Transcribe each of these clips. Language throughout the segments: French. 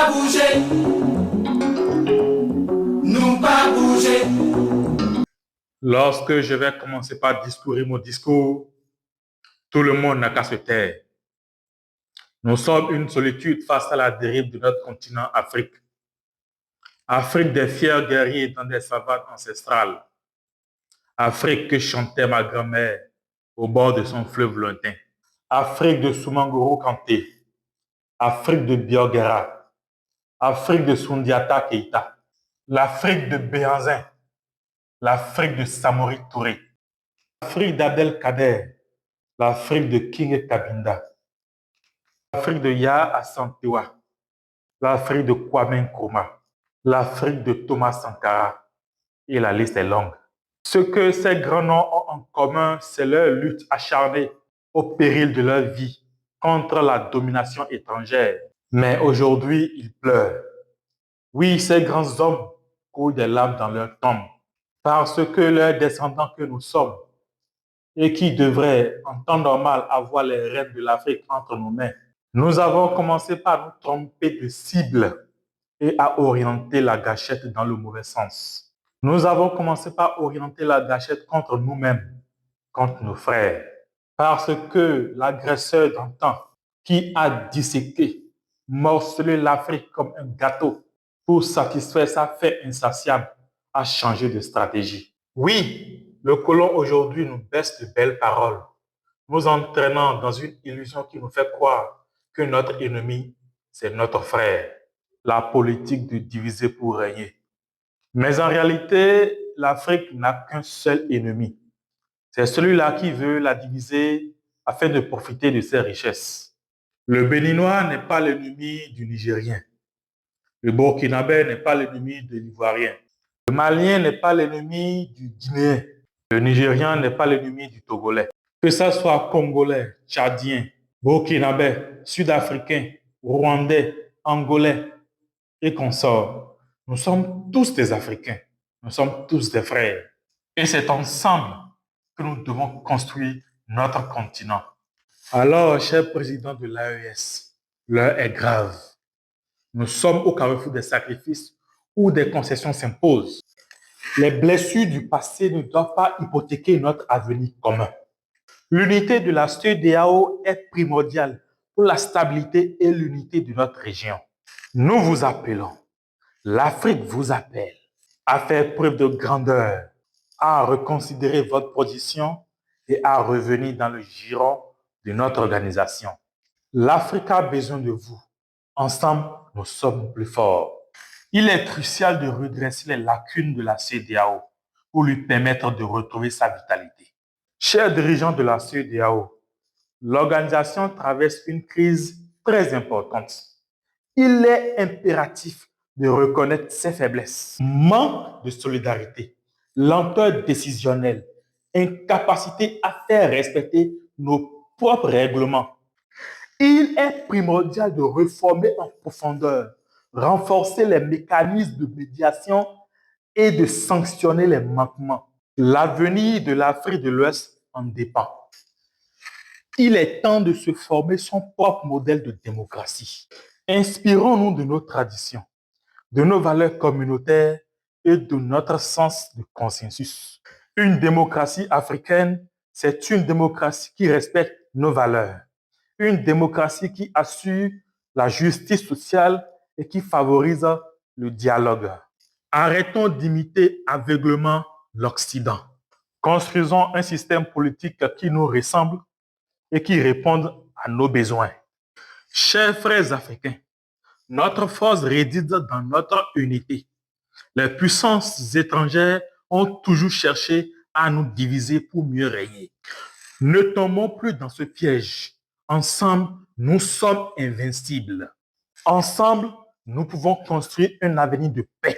pas bouger, nous pas bouger. Lorsque je vais commencer par discourir mon discours, tout le monde n'a qu'à se taire. Nous sommes une solitude face à la dérive de notre continent Afrique. Afrique des fiers guerriers dans des savanes ancestrales. Afrique que chantait ma grand-mère au bord de son fleuve lointain. Afrique de Soumangoro Kanté. Afrique de Biogera. Afrique de Sundiata Keita. L'Afrique de Béhanzin. L'Afrique de Samori Touré. L'Afrique d'Abdelkader. L'Afrique de King Kabinda. L'Afrique de Yaa Assantewa. L'Afrique de Kwame Nkrumah. L'Afrique de Thomas Sankara. Et la liste est longue. Ce que ces grands noms ont en commun, c'est leur lutte acharnée au péril de leur vie contre la domination étrangère. Mais aujourd'hui, ils pleurent. Oui, ces grands hommes coulent des larmes dans leur tombe parce que leurs descendants que nous sommes et qui devraient, en temps normal, avoir les rênes de l'Afrique entre nos mains, nous avons commencé par nous tromper de cible et à orienter la gâchette dans le mauvais sens. Nous avons commencé par orienter la gâchette contre nous-mêmes, contre nos frères, parce que l'agresseur d'antan qui a disséqué, morcelé l'Afrique comme un gâteau pour satisfaire sa faim insatiable a changé de stratégie. Oui, le colon aujourd'hui nous baisse de belles paroles, nous entraînant dans une illusion qui nous fait croire que notre ennemi, c'est notre frère. La politique de diviser pour régner. Mais en réalité, l'Afrique n'a qu'un seul ennemi. C'est celui-là qui veut la diviser afin de profiter de ses richesses. Le Béninois n'est pas l'ennemi du Nigérien. Le Burkinabé n'est pas l'ennemi de l'Ivoirien. Le Malien n'est pas l'ennemi du Guinéen. Le Nigérian n'est pas l'ennemi du Togolais. Que ça soit Congolais, Tchadien, Burkinabé, Sud-Africain, Rwandais, Angolais et consorts, nous sommes tous des Africains. Nous sommes tous des frères. Et c'est ensemble que nous devons construire notre continent. Alors, cher président de l'AES, l'heure est grave. Nous sommes au carrefour des sacrifices où des concessions s'imposent. Les blessures du passé ne doivent pas hypothéquer notre avenir commun. L'unité de la CEDEAO est primordiale pour la stabilité et l'unité de notre région. Nous vous appelons, l'Afrique vous appelle à faire preuve de grandeur, à reconsidérer votre position et à revenir dans le giron de notre organisation. L'Afrique a besoin de vous. Ensemble, nous sommes plus forts. Il est crucial de redresser les lacunes de la CEDEAO pour lui permettre de retrouver sa vitalité. Chers dirigeants de la CEDEAO, l'organisation traverse une crise très importante. Il est impératif de reconnaître ses faiblesses. Manque de solidarité, lenteur décisionnelle, incapacité à faire respecter nos propres règlements. Il est primordial de réformer en profondeur, renforcer les mécanismes de médiation et de sanctionner les manquements. L'avenir de l'Afrique de l'Ouest en dépend. Il est temps de se former son propre modèle de démocratie. Inspirons-nous de nos traditions, de nos valeurs communautaires et de notre sens de consensus. Une démocratie africaine, c'est une démocratie qui respecte nos valeurs. Une démocratie qui assure la justice sociale et qui favorise le dialogue. Arrêtons d'imiter aveuglément l'Occident. Construisons un système politique qui nous ressemble et qui réponde à nos besoins. Chers frères africains, notre force réside dans notre unité. Les puissances étrangères ont toujours cherché à nous diviser pour mieux régner. Ne tombons plus dans ce piège. Ensemble, nous sommes invincibles. Ensemble, nous pouvons construire un avenir de paix,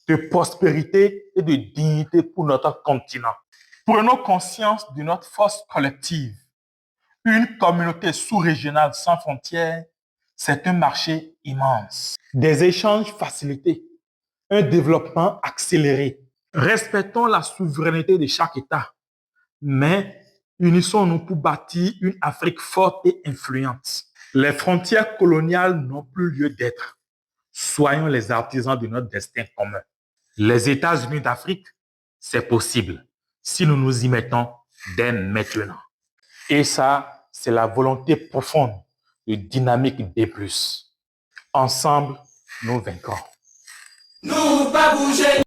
de prospérité et de dignité pour notre continent. Prenons conscience de notre force collective. Une communauté sous-régionale sans frontières, c'est un marché immense. Des échanges facilités, un développement accéléré. Respectons la souveraineté de chaque État, mais unissons-nous pour bâtir une Afrique forte et influente. Les frontières coloniales n'ont plus lieu d'être. Soyons les artisans de notre destin commun. Les États-Unis d'Afrique, c'est possible si nous nous y mettons dès maintenant. Et ça, c'est la volonté profonde de Dynamique D+. Ensemble, nous vaincrons. Nous pas bouger.